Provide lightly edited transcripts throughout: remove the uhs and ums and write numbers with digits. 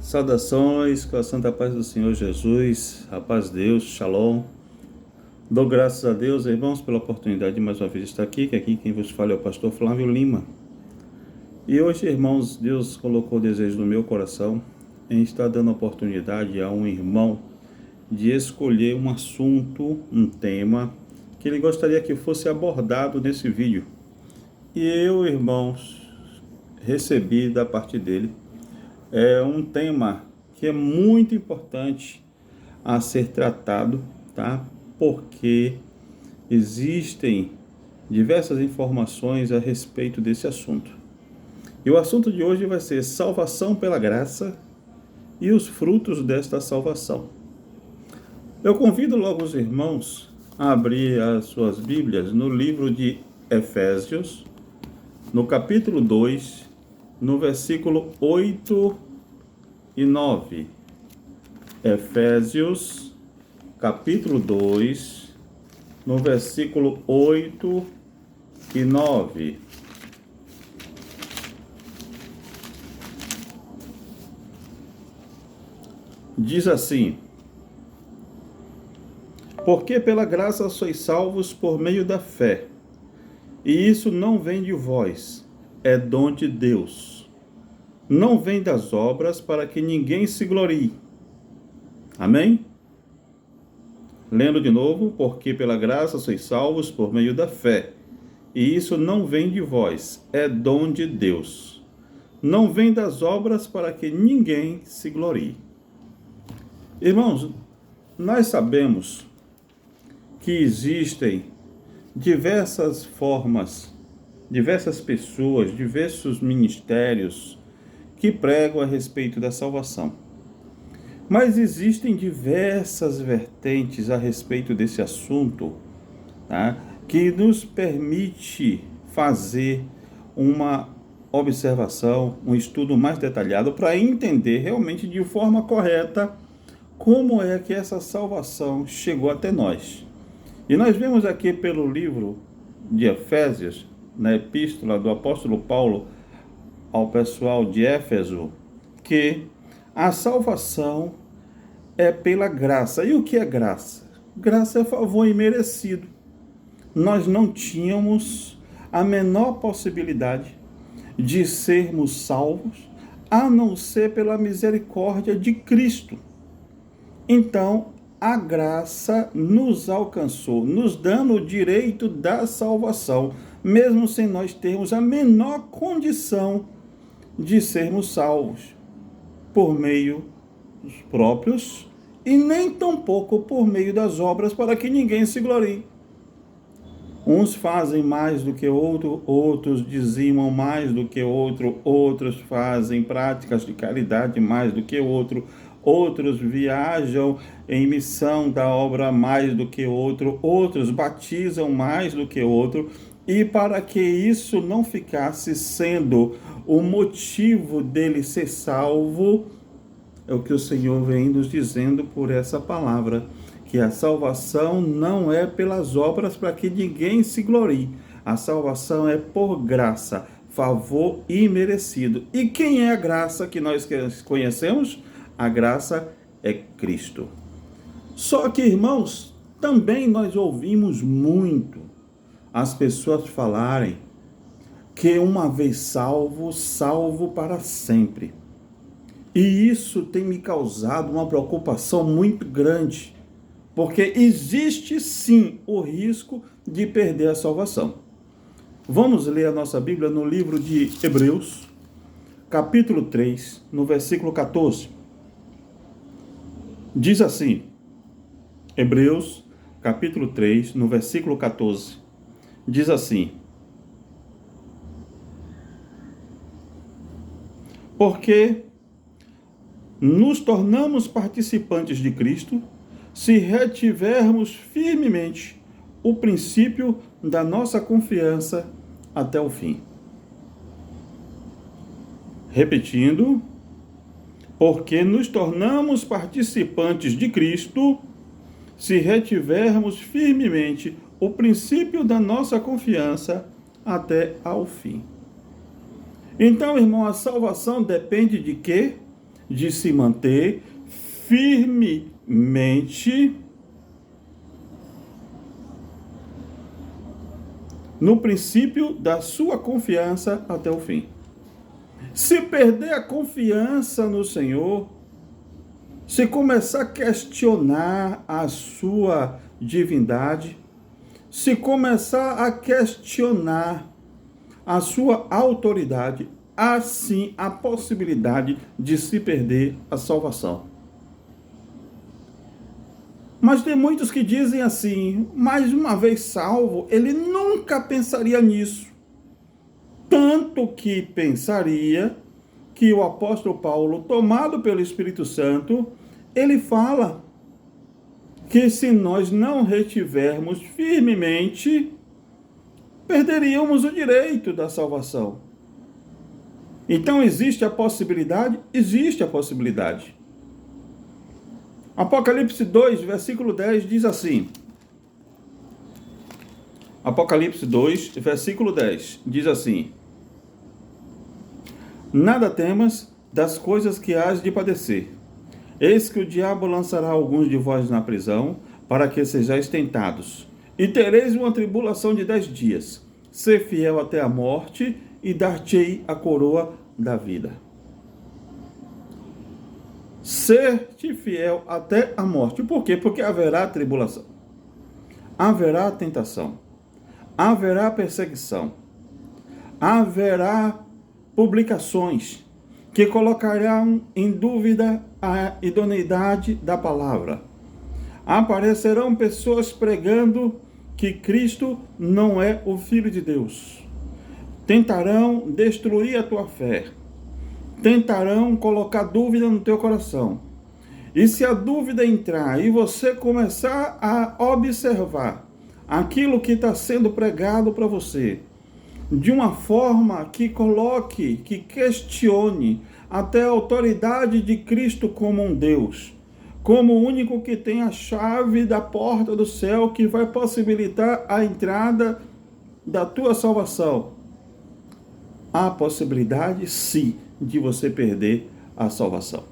Saudações com a santa paz do Senhor Jesus, a paz de Deus, Shalom. Dou graças a Deus, irmãos, pela oportunidade de mais uma vez estar aqui, que aqui quem vos fala é o pastor Flávio Lima. E hoje, irmãos, Deus colocou o desejo no meu coração em estar dando oportunidade a um irmão de escolher um assunto, um tema, que ele gostaria que fosse abordado nesse vídeo. E eu, irmãos, recebi da parte dele um tema que é muito importante a ser tratado, tá? Porque existem diversas informações a respeito desse assunto. E o assunto de hoje vai ser salvação pela graça e os frutos desta salvação. Eu convido logo os irmãos a abrir as suas Bíblias no livro de Efésios, no capítulo 2, no versículo 8 e 9. Efésios, capítulo 2, no versículo 8 e 9. Diz assim: porque pela graça sois salvos por meio da fé, e isso não vem de vós, é dom de Deus. Não vem das obras, para que ninguém se glorie. Amém? Lendo de novo: porque pela graça sois salvos por meio da fé, e isso não vem de vós, é dom de Deus. Não vem das obras, para que ninguém se glorie. Irmãos, nós sabemos que existem diversas formas, diversas pessoas, diversos ministérios que pregam a respeito da salvação. Mas existem diversas vertentes a respeito desse assunto, tá? Que nos permite fazer uma observação, um estudo mais detalhado para entender realmente de forma correta como é que essa salvação chegou até nós. E nós vemos aqui pelo livro de Efésios, na epístola do apóstolo Paulo ao pessoal de Éfeso, que a salvação é pela graça. E o que é graça? Graça é favor imerecido. Nós não tínhamos a menor possibilidade de sermos salvos, a não ser pela misericórdia de Cristo. Então, a graça nos alcançou, nos dando o direito da salvação, mesmo sem nós termos a menor condição de sermos salvos, por meio dos próprios, e nem tampouco por meio das obras, para que ninguém se glorie. Uns fazem mais do que outro, outros dizimam mais do que outro, outros fazem práticas de caridade mais do que outro, outros viajam em missão da obra mais do que outro, outros batizam mais do que outro, e para que isso não ficasse sendo o motivo dele ser salvo, é o que o Senhor vem nos dizendo por essa palavra, que a salvação não é pelas obras para que ninguém se glorie. A salvação é por graça, favor imerecido. E quem é a graça que nós conhecemos? A graça é Cristo. Só que, irmãos, também nós ouvimos muito as pessoas falarem que uma vez salvo, salvo para sempre. E isso tem me causado uma preocupação muito grande, porque existe sim o risco de perder a salvação. Vamos ler a nossa Bíblia no livro de Hebreus, capítulo 3, no versículo 14. Diz assim, Hebreus, capítulo 3, no versículo 14, diz assim: porque nos tornamos participantes de Cristo, se retivermos firmemente o princípio da nossa confiança até o fim. Repetindo, porque nos tornamos participantes de Cristo, se retivermos firmemente o princípio da nossa confiança até ao fim. Então, irmão, a salvação depende de quê? de se manter firmemente no princípio da sua confiança até o fim. Se perder a confiança no Senhor, se começar a questionar a sua divindade, se começar a questionar a sua autoridade, há sim a possibilidade de se perder a salvação. Mas tem muitos que dizem assim, mais uma vez salvo, ele nunca pensaria nisso. Tanto que pensaria que o apóstolo Paulo, tomado pelo Espírito Santo, ele fala que se nós não retivermos firmemente, perderíamos o direito da salvação. Então existe a possibilidade? Existe a possibilidade. Apocalipse 2, versículo 10 diz assim. Apocalipse 2, versículo 10 diz assim: Nada temas das coisas que hás de padecer. Eis que o diabo lançará alguns de vós na prisão, para que sejais tentados. E tereis uma tribulação de 10 dias. Ser fiel até a morte, e dar-te-ei a coroa da vida. Ser-te fiel até a morte. Por quê? Porque haverá tribulação. Haverá tentação. Haverá perseguição. Haverá publicações que colocarão em dúvida a idoneidade da palavra. Aparecerão pessoas pregando que Cristo não é o Filho de Deus. Tentarão destruir a tua fé. Tentarão colocar dúvida no teu coração. E se a dúvida entrar e você começar a observar aquilo que está sendo pregado para você, de uma forma que coloque, que questione até a autoridade de Cristo como um Deus, como o único que tem a chave da porta do céu que vai possibilitar a entrada da tua salvação, há possibilidade, sim, de você perder a salvação.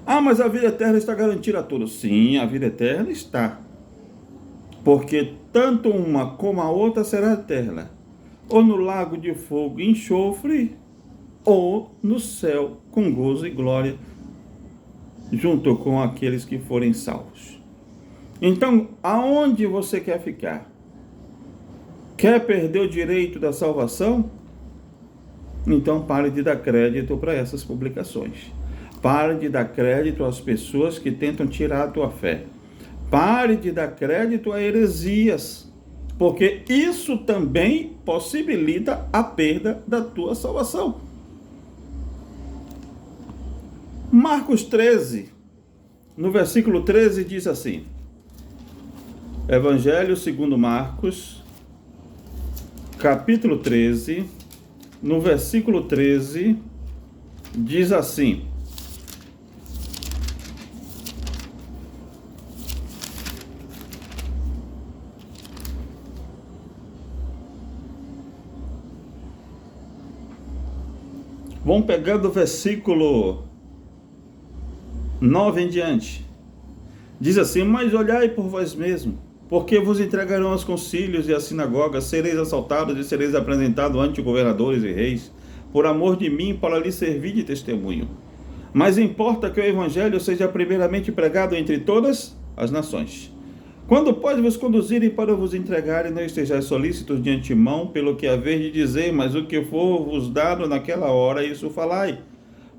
Ah, mas a vida eterna está garantida a todos. Sim, a vida eterna está. Porque tanto uma como a outra será eterna. Ou no lago de fogo e enxofre, ou no céu com gozo e glória, junto com aqueles que forem salvos. Então, aonde você quer ficar? Quer perder o direito da salvação? Então pare de dar crédito para essas publicações. Pare de dar crédito às pessoas que tentam tirar a tua fé. Pare de dar crédito a heresias, porque isso também possibilita a perda da tua salvação. Marcos 13, no versículo 13 diz assim, Evangelho segundo Marcos, capítulo 13, no versículo 13, diz assim, vamos pegar do versículo 9 em diante. Diz assim, mas olhai por vós mesmos, porque vos entregarão aos concílios e às sinagogas, sereis assaltados e sereis apresentados ante governadores e reis, por amor de mim, para lhes servir de testemunho. Mas importa que o evangelho seja primeiramente pregado entre todas as nações. Quando, pois, vos conduzirem para vos entregarem, não estejais solícitos de antemão pelo que haver de dizer, mas o que for vos dado naquela hora, isso falai.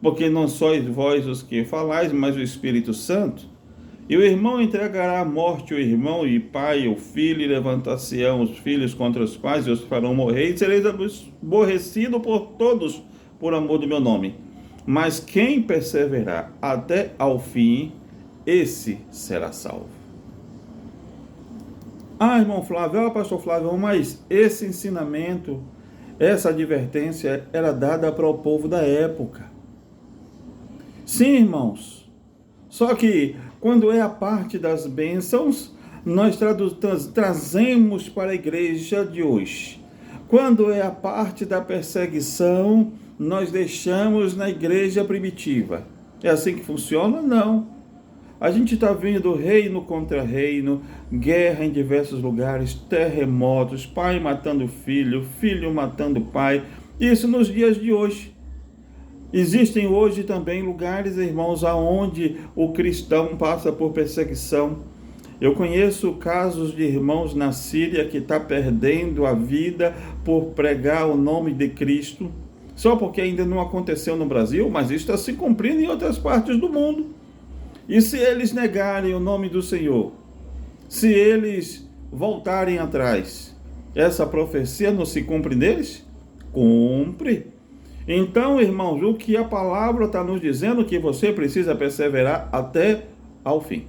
Porque não sois vós os que falais, mas o Espírito Santo. E o irmão entregará à morte o irmão, e pai o filho, e levantar-se-ão os filhos contra os pais, e os farão morrer, e sereis aborrecidos por todos, por amor do meu nome. Mas quem perseverar até ao fim, esse será salvo. Ah, irmão Flávio, pastor Flávio, mas esse ensinamento, essa advertência era dada para o povo da época. Sim, irmãos. Só que quando é a parte das bênçãos, nós trazemos para a igreja de hoje. Quando é a parte da perseguição, nós deixamos na igreja primitiva. É assim que funciona? Não. A gente está vendo reino contra reino, guerra em diversos lugares, terremotos, pai matando filho, filho matando pai. Isso nos dias de hoje. Existem hoje também lugares, irmãos, aonde o cristão passa por perseguição. Eu conheço casos de irmãos na Síria que estão perdendo a vida por pregar o nome de Cristo, só porque ainda não aconteceu no Brasil, mas isso está se cumprindo em outras partes do mundo. E se eles negarem o nome do Senhor, se eles voltarem atrás, essa profecia não se cumpre neles? Cumpre. Então, irmãos, o que a palavra está nos dizendo que você precisa perseverar até ao fim.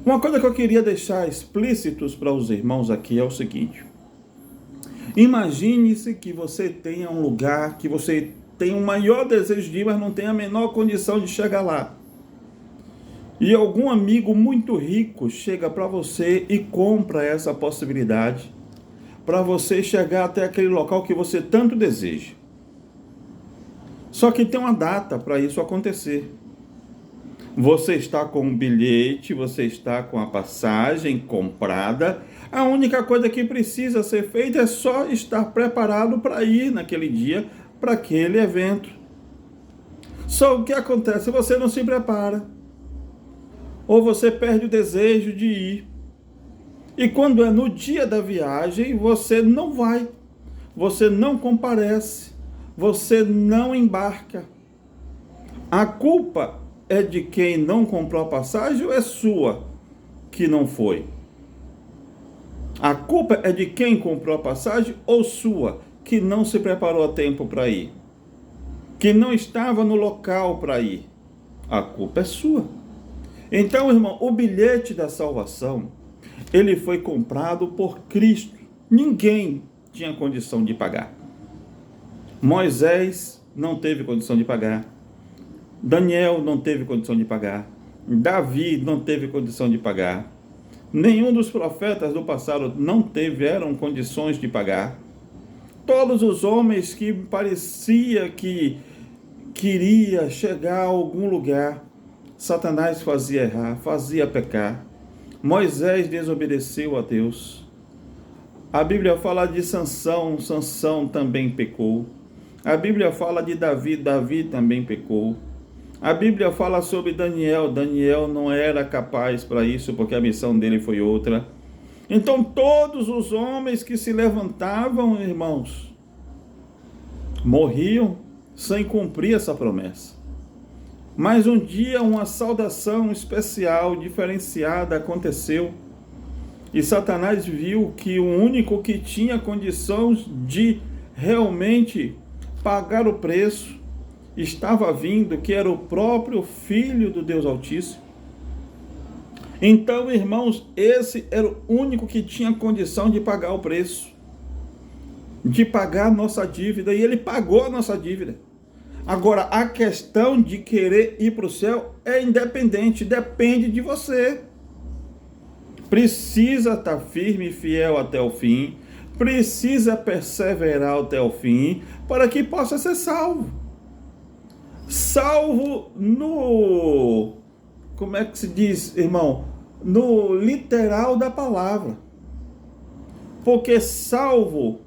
Uma coisa que eu queria deixar explícitos para os irmãos aqui é o seguinte: imagine-se que você tenha um lugar que você tem o maior desejo de ir, mas não tem a menor condição de chegar lá. E algum amigo muito rico chega para você e compra essa possibilidade para você chegar até aquele local que você tanto deseja. Só que tem uma data para isso acontecer. Você está com o bilhete, você está com a passagem comprada. A única coisa que precisa ser feita é só estar preparado para ir naquele dia, para aquele evento. Só o que acontece? Você não se prepara. Ou você perde o desejo de ir. E quando é no dia da viagem, você não vai. Você não comparece. Você não embarca. A culpa é de quem não comprou a passagem ou é sua que não foi? A culpa é de quem comprou a passagem ou sua que não se preparou a tempo para ir? Que não estava no local para ir? A culpa é sua. Então, irmão, o bilhete da salvação, ele foi comprado por Cristo. Ninguém tinha condição de pagar. Moisés não teve condição de pagar. Daniel não teve condição de pagar. Davi não teve condição de pagar. Nenhum dos profetas do passado não tiveram condições de pagar. Todos os homens que parecia que queria chegar a algum lugar, Satanás fazia errar, fazia pecar. Moisés desobedeceu a Deus. A Bíblia fala de Sansão, Sansão também pecou. A Bíblia fala de Davi, Davi também pecou. A Bíblia fala sobre Daniel, Daniel não era capaz para isso, porque a missão dele foi outra. Então todos os homens que se levantavam, irmãos, morriam sem cumprir essa promessa. Mas um dia uma saudação especial, diferenciada, aconteceu. E Satanás viu que o único que tinha condições de realmente pagar o preço estava vindo, que era o próprio Filho do Deus Altíssimo. Então, irmãos, esse era o único que tinha condição de pagar o preço, de pagar a nossa dívida, e ele pagou a nossa dívida. Agora, a questão de querer ir para o céu é independente, depende de você. Precisa estar firme e fiel até o fim, precisa perseverar até o fim, para que possa ser salvo. Salvo no, como é que se diz, irmão? No literal da palavra. Porque salvo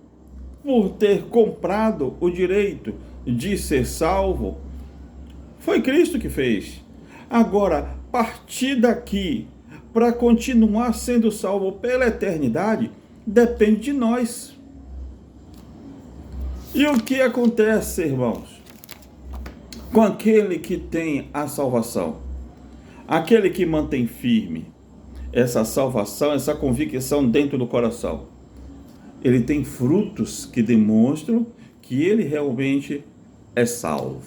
por ter comprado o direito de ser salvo, foi Cristo que fez. Agora, partir daqui para continuar sendo salvo pela eternidade, depende de nós. E o que acontece, irmãos, com aquele que tem a salvação? Aquele que mantém firme essa salvação, essa convicção dentro do coração. Ele tem frutos que demonstram que ele realmente é salvo.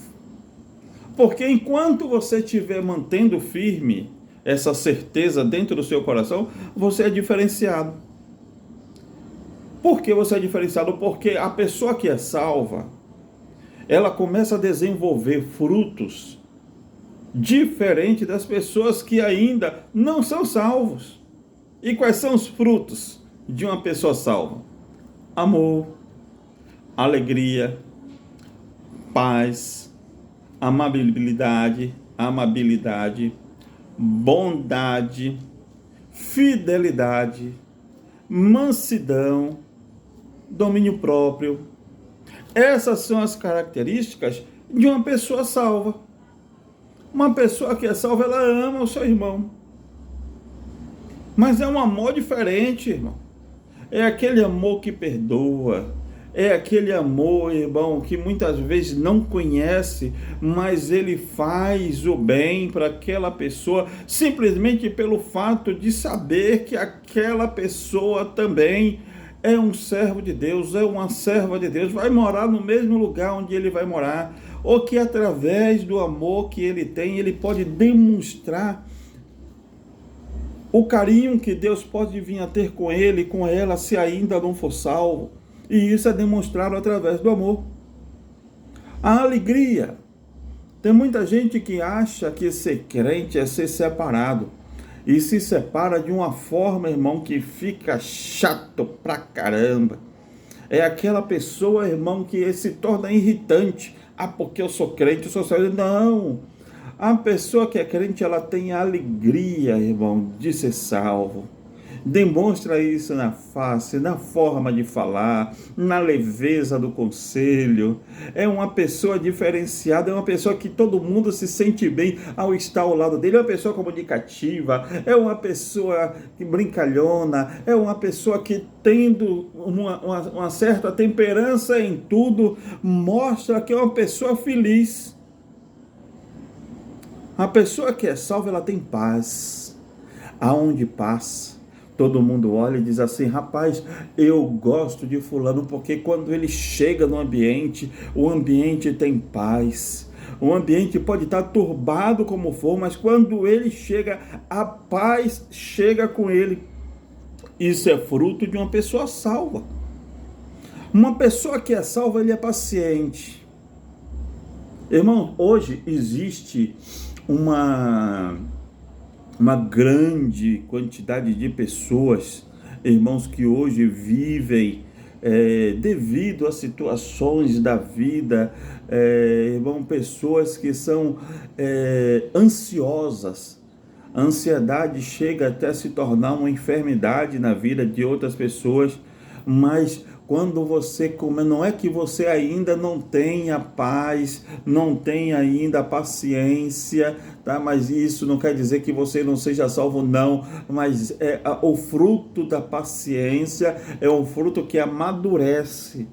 Porque enquanto você estiver mantendo firme essa certeza dentro do seu coração, você é diferenciado. Por que você é diferenciado? Porque a pessoa que é salva, ela começa a desenvolver frutos diferentes das pessoas que ainda não são salvos. E quais são os frutos de uma pessoa salva? Amor, alegria, paz, amabilidade, bondade, fidelidade, mansidão, domínio próprio. Essas são as características de uma pessoa salva. Uma pessoa que é salva, ela ama o seu irmão. Mas é um amor diferente, irmão. É aquele amor que perdoa. É aquele amor, irmão, que muitas vezes não conhece, mas ele faz o bem para aquela pessoa, simplesmente pelo fato de saber que aquela pessoa também é um servo de Deus, é uma serva de Deus, vai morar no mesmo lugar onde ele vai morar, ou que através do amor que ele tem, ele pode demonstrar o carinho que Deus pode vir a ter com ele e com ela, se ainda não for salvo. E isso é demonstrado através do amor. A alegria. Tem muita gente que acha que ser crente é ser separado. E se separa de uma forma, irmão, que fica chato pra caramba. É aquela pessoa, irmão, que se torna irritante. Ah, porque eu sou crente, eu sou salvo. Não. A pessoa que é crente, ela tem a alegria, irmão, de ser salvo. Demonstra isso na face, na forma de falar, na leveza do conselho. É uma pessoa diferenciada, é uma pessoa que todo mundo se sente bem ao estar ao lado dele. É uma pessoa comunicativa, é uma pessoa brincalhona, é uma pessoa que, tendo uma certa temperança em tudo, mostra que é uma pessoa feliz. A pessoa que é salva, ela tem paz. Aonde passa, todo mundo olha e diz assim: rapaz, eu gosto de fulano porque quando ele chega no ambiente, o ambiente tem paz. O ambiente pode estar turbado como for, mas quando ele chega, a paz chega com ele. Isso é fruto de uma pessoa salva. Uma pessoa que é salva, ele é paciente. Irmão, hoje existe uma grande quantidade de pessoas, irmãos, que hoje vivem devido a situações da vida, irmão, pessoas que são ansiosas. A ansiedade chega até se tornar uma enfermidade na vida de outras pessoas, mas quando você come, não é que você ainda não tenha paz, não tenha ainda paciência, tá? Mas isso não quer dizer que você não seja salvo, não. Mas o fruto da paciência é um fruto que amadurece.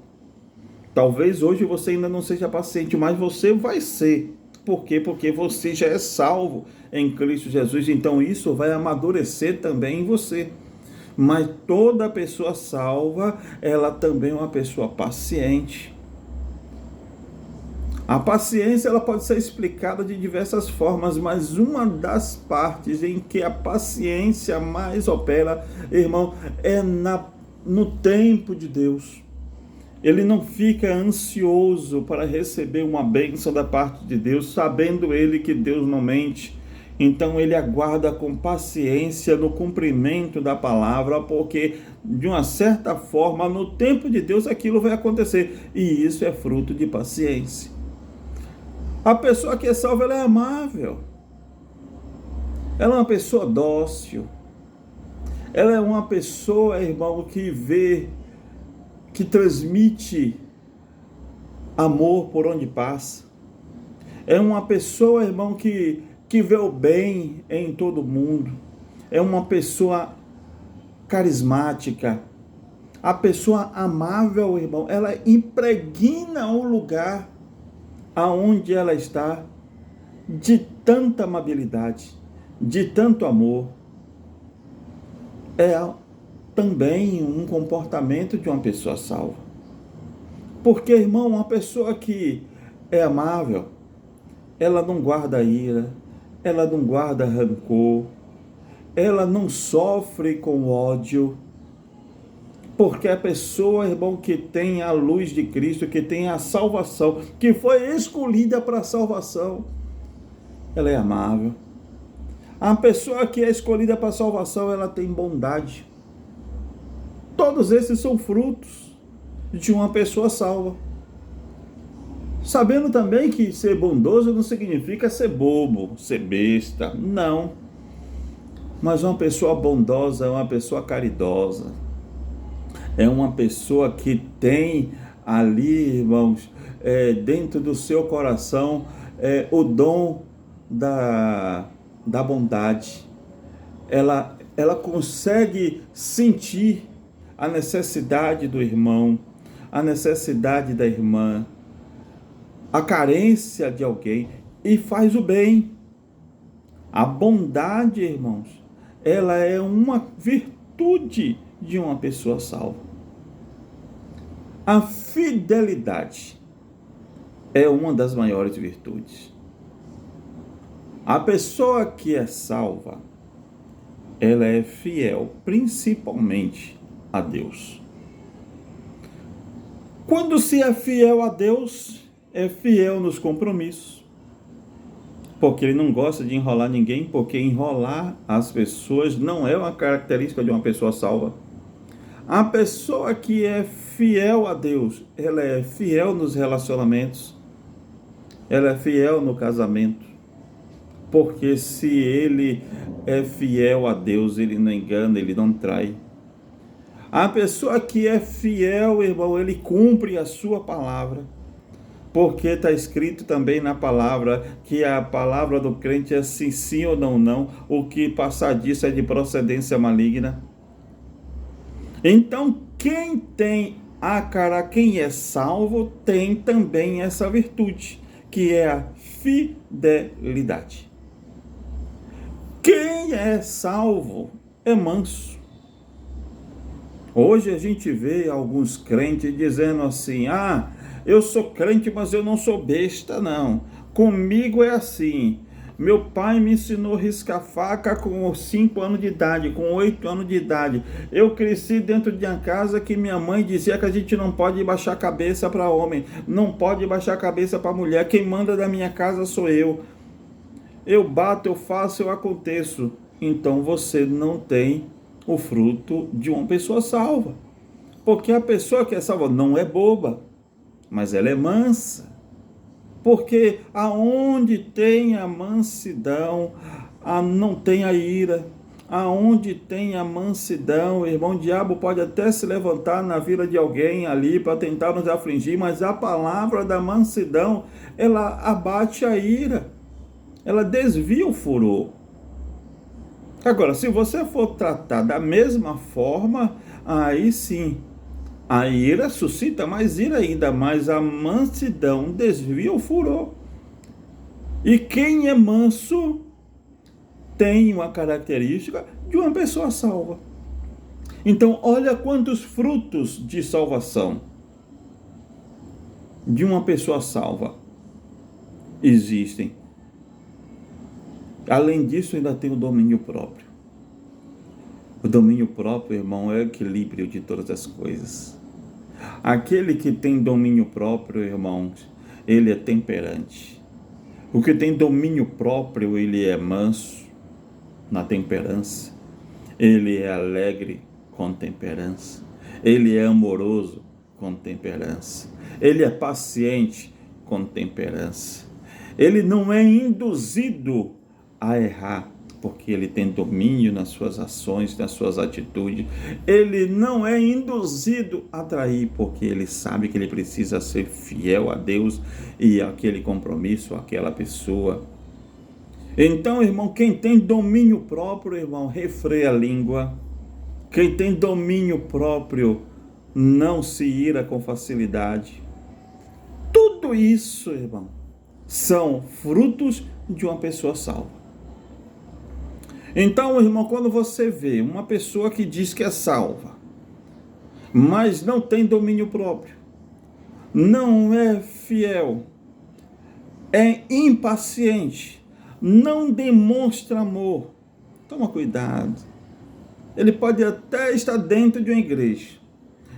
Talvez hoje você ainda não seja paciente, mas você vai ser. Por quê? Porque você já é salvo em Cristo Jesus. Então isso vai amadurecer também em você. Mas toda pessoa salva, ela também é uma pessoa paciente. A paciência, ela pode ser explicada de diversas formas, mas uma das partes em que a paciência mais opera, irmão, é no tempo de Deus. Ele não fica ansioso para receber uma bênção da parte de Deus, sabendo ele que Deus não mente. Então ele aguarda com paciência no cumprimento da palavra, porque de uma certa forma, no tempo de Deus, aquilo vai acontecer. E isso é fruto de paciência. A pessoa que é salva, ela é amável. Ela é uma pessoa dócil. Ela é uma pessoa, irmão, que transmite amor por onde passa. É uma pessoa, irmão, que vê o bem em todo mundo. É uma pessoa carismática. A pessoa amável, irmão, ela impregna o lugar aonde ela está de tanta amabilidade, de tanto amor. É também um comportamento de uma pessoa salva. Porque, irmão, uma pessoa que é amável, ela não guarda ira, ela não guarda rancor, ela não sofre com ódio, porque a pessoa, irmão, que tem a luz de Cristo, que tem a salvação, que foi escolhida para a salvação, ela é amável. A pessoa que é escolhida para a salvação, ela tem bondade. Todos esses são frutos de uma pessoa salva. Sabendo também que ser bondoso não significa ser bobo, ser besta, não. Mas uma pessoa bondosa é uma pessoa caridosa, é uma pessoa que tem ali, irmãos, dentro do seu coração, o dom da bondade. Ela consegue sentir a necessidade do irmão, a necessidade da irmã, a carência de alguém e faz o bem. A bondade, irmãos, ela é uma virtude de uma pessoa salva. A fidelidade é uma das maiores virtudes. A pessoa que é salva, ela é fiel, principalmente a Deus. Quando se é fiel a Deus, é fiel nos compromissos. Porque ele não gosta de enrolar ninguém, porque enrolar as pessoas não é uma característica de uma pessoa salva. A pessoa que é fiel a Deus, ela é fiel nos relacionamentos, ela é fiel no casamento. Porque se ele é fiel a Deus, ele não engana, ele não trai. A pessoa que é fiel, irmão, ele cumpre a sua palavra. Porque está escrito também na palavra que a palavra do crente é sim, sim ou não, não. O que passar disso é de procedência maligna. Então, quem é salvo, tem também essa virtude, que é a fidelidade. Quem é salvo é manso. Hoje a gente vê alguns crentes dizendo assim: eu sou crente, mas eu não sou besta, não. Comigo é assim. Meu pai me ensinou a riscar faca com 5 anos de idade, com 8 anos de idade. Eu cresci dentro de uma casa que minha mãe dizia que a gente não pode baixar a cabeça para homem, não pode baixar a cabeça para mulher. Quem manda da minha casa sou eu. Eu bato, eu faço, eu aconteço. Então você não tem o fruto de uma pessoa salva. Porque a pessoa que é salva não é boba, mas ela é mansa. Porque aonde tem a mansidão, não tem a ira. Aonde tem a mansidão, irmão, o diabo pode até se levantar na vida de alguém ali para tentar nos afligir, mas a palavra da mansidão, ela abate a ira. Ela desvia o furor. Agora, se você for tratar da mesma forma, aí sim, a ira suscita mais ira ainda, mas a mansidão desvia o furor. E quem é manso tem uma característica de uma pessoa salva. Então, olha quantos frutos de salvação de uma pessoa salva existem. Além disso, ainda tem o domínio próprio. O domínio próprio, irmão, é o equilíbrio de todas as coisas. Aquele que tem domínio próprio, irmãos, ele é temperante. O que tem domínio próprio, ele é manso na temperança. Ele é alegre com temperança. Ele é amoroso com temperança. Ele é paciente com temperança. Ele não é induzido a errar, porque ele tem domínio nas suas ações, nas suas atitudes. Ele não é induzido a trair, porque ele sabe que ele precisa ser fiel a Deus e aquele compromisso, aquela pessoa. Então, irmão, quem tem domínio próprio, irmão, refreia a língua. Quem tem domínio próprio não se ira com facilidade. Tudo isso, irmão, são frutos de uma pessoa salva. Então, irmão, quando você vê uma pessoa que diz que é salva, mas não tem domínio próprio, não é fiel, é impaciente, não demonstra amor, toma cuidado. Ele pode até estar dentro de uma igreja,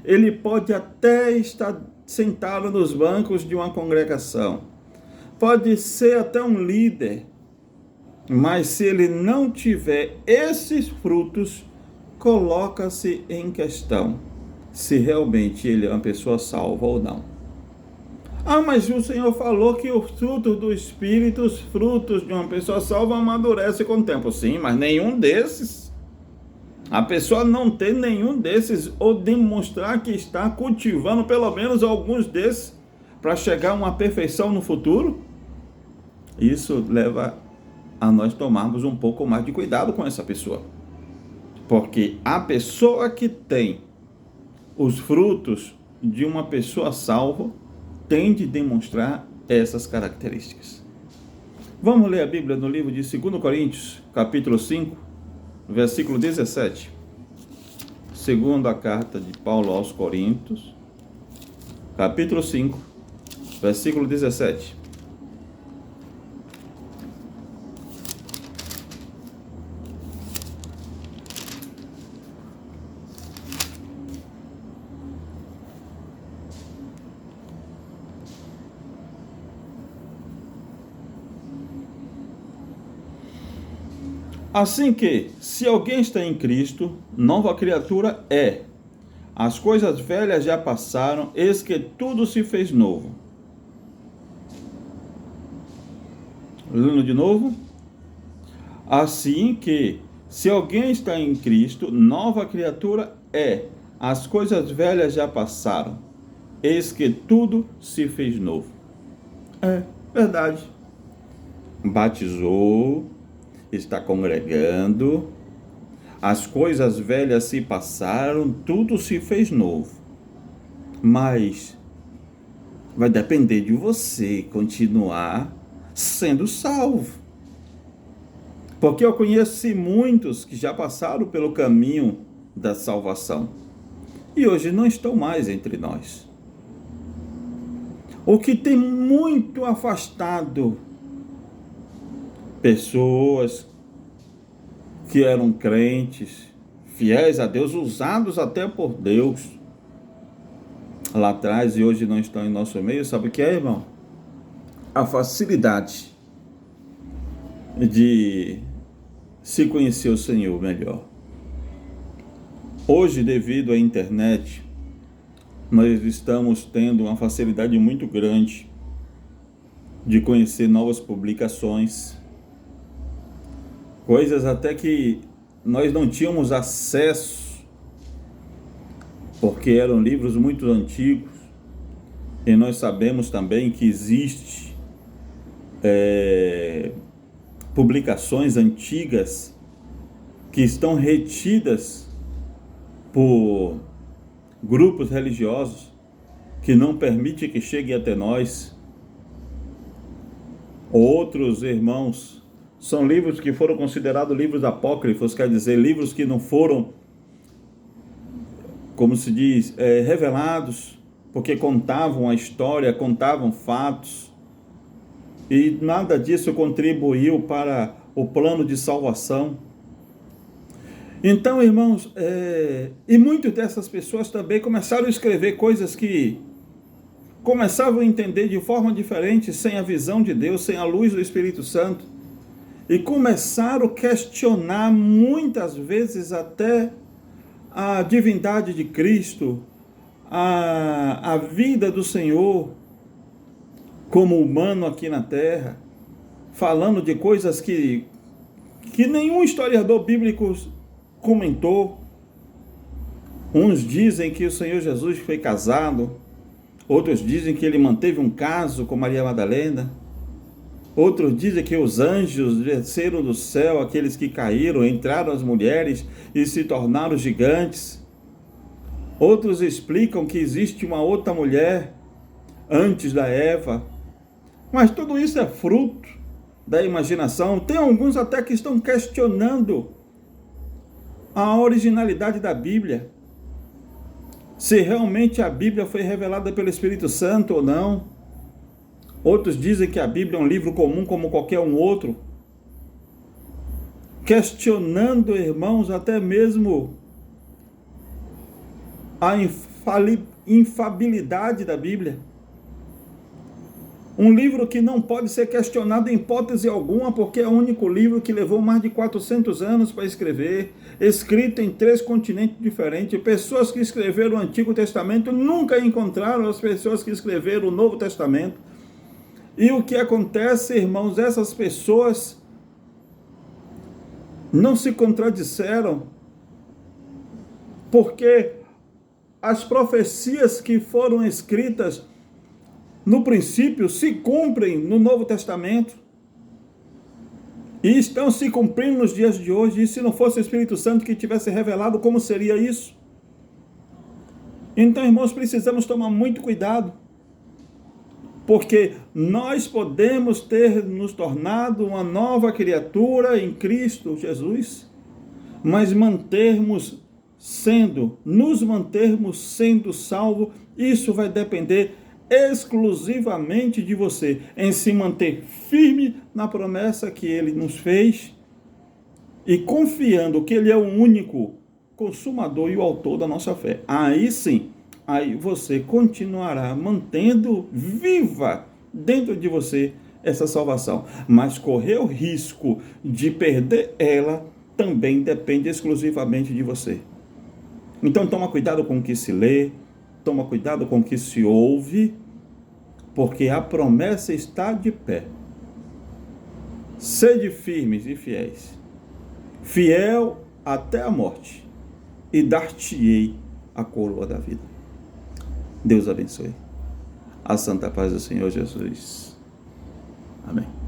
ele pode até estar sentado nos bancos de uma congregação, pode ser até um líder, mas se ele não tiver esses frutos, coloca-se em questão se realmente ele é uma pessoa salva ou não. Ah, mas o Senhor falou que os frutos do Espírito, os frutos de uma pessoa salva, amadurecem com o tempo. Sim, mas nenhum desses. A pessoa não ter nenhum desses ou demonstrar que está cultivando pelo menos alguns desses para chegar a uma perfeição no futuro, isso leva a nós tomarmos um pouco mais de cuidado com essa pessoa. Porque a pessoa que tem os frutos de uma pessoa salva tem de demonstrar essas características. Vamos ler a Bíblia no livro de 2 Coríntios, capítulo 5, versículo 17. Segunda carta de Paulo aos Coríntios, capítulo 5, versículo 17. Assim que, se alguém está em Cristo, nova criatura é. As coisas velhas já passaram, eis que tudo se fez novo. Lendo de novo. Assim que, se alguém está em Cristo, nova criatura é. As coisas velhas já passaram, eis que tudo se fez novo. É verdade. Batizou, está congregando, as coisas velhas se passaram, tudo se fez novo. Mas vai depender de você continuar sendo salvo. Porque eu conheci muitos que já passaram pelo caminho da salvação e hoje não estão mais entre nós. O que tem muito afastado pessoas que eram crentes, fiéis a Deus, usados até por Deus lá atrás e hoje não estão em nosso meio, sabe o que é, irmão? A facilidade de se conhecer o Senhor melhor. Hoje, devido à internet, nós estamos tendo uma facilidade muito grande de conhecer novas publicações, coisas até que nós não tínhamos acesso, porque eram livros muito antigos, e nós sabemos também que existe publicações antigas que estão retidas por grupos religiosos que não permitem que chegue até nós. Outros irmãos, são livros que foram considerados livros apócrifos, quer dizer, livros que não foram, como se diz, revelados, porque contavam a história, contavam fatos, e nada disso contribuiu para o plano de salvação. Então, irmãos, e muitas dessas pessoas também começaram a escrever coisas que começavam a entender de forma diferente, sem a visão de Deus, sem a luz do Espírito Santo, e começaram a questionar muitas vezes até a divindade de Cristo, a vida do Senhor como humano aqui na terra, falando de coisas que nenhum historiador bíblico comentou. Uns dizem que o Senhor Jesus foi casado, outros dizem que ele manteve um caso com Maria Madalena, outros dizem que os anjos desceram do céu, aqueles que caíram, entraram as mulheres e se tornaram gigantes. Outros explicam que existe uma outra mulher antes da Eva. Mas tudo isso é fruto da imaginação. Tem alguns até que estão questionando a originalidade da Bíblia, se realmente a Bíblia foi revelada pelo Espírito Santo ou não. Outros dizem que a Bíblia é um livro comum como qualquer um outro, questionando, irmãos, até mesmo a infalibilidade da Bíblia. Um livro que não pode ser questionado em hipótese alguma, porque é o único livro que levou mais de 400 anos para escrever, escrito em 3 continentes diferentes. Pessoas que escreveram o Antigo Testamento nunca encontraram as pessoas que escreveram o Novo Testamento. E o que acontece, irmãos, essas pessoas não se contradisseram, porque as profecias que foram escritas no princípio se cumprem no Novo Testamento e estão se cumprindo nos dias de hoje. E se não fosse o Espírito Santo que tivesse revelado, como seria isso? Então, irmãos, precisamos tomar muito cuidado, porque nós podemos ter nos tornado uma nova criatura em Cristo Jesus, mas nos mantermos sendo salvos, isso vai depender exclusivamente de você, em se manter firme na promessa que Ele nos fez e confiando que Ele é o único consumador e o autor da nossa fé. Aí sim, aí você continuará mantendo viva dentro de você essa salvação, mas correr o risco de perder ela também depende exclusivamente de você. Então toma cuidado com o que se lê, toma cuidado com o que se ouve, porque a promessa está de pé. Sede firmes e fiéis, fiel até a morte, e dar-te-ei a coroa da vida. Deus abençoe. A santa paz do Senhor Jesus. Amém.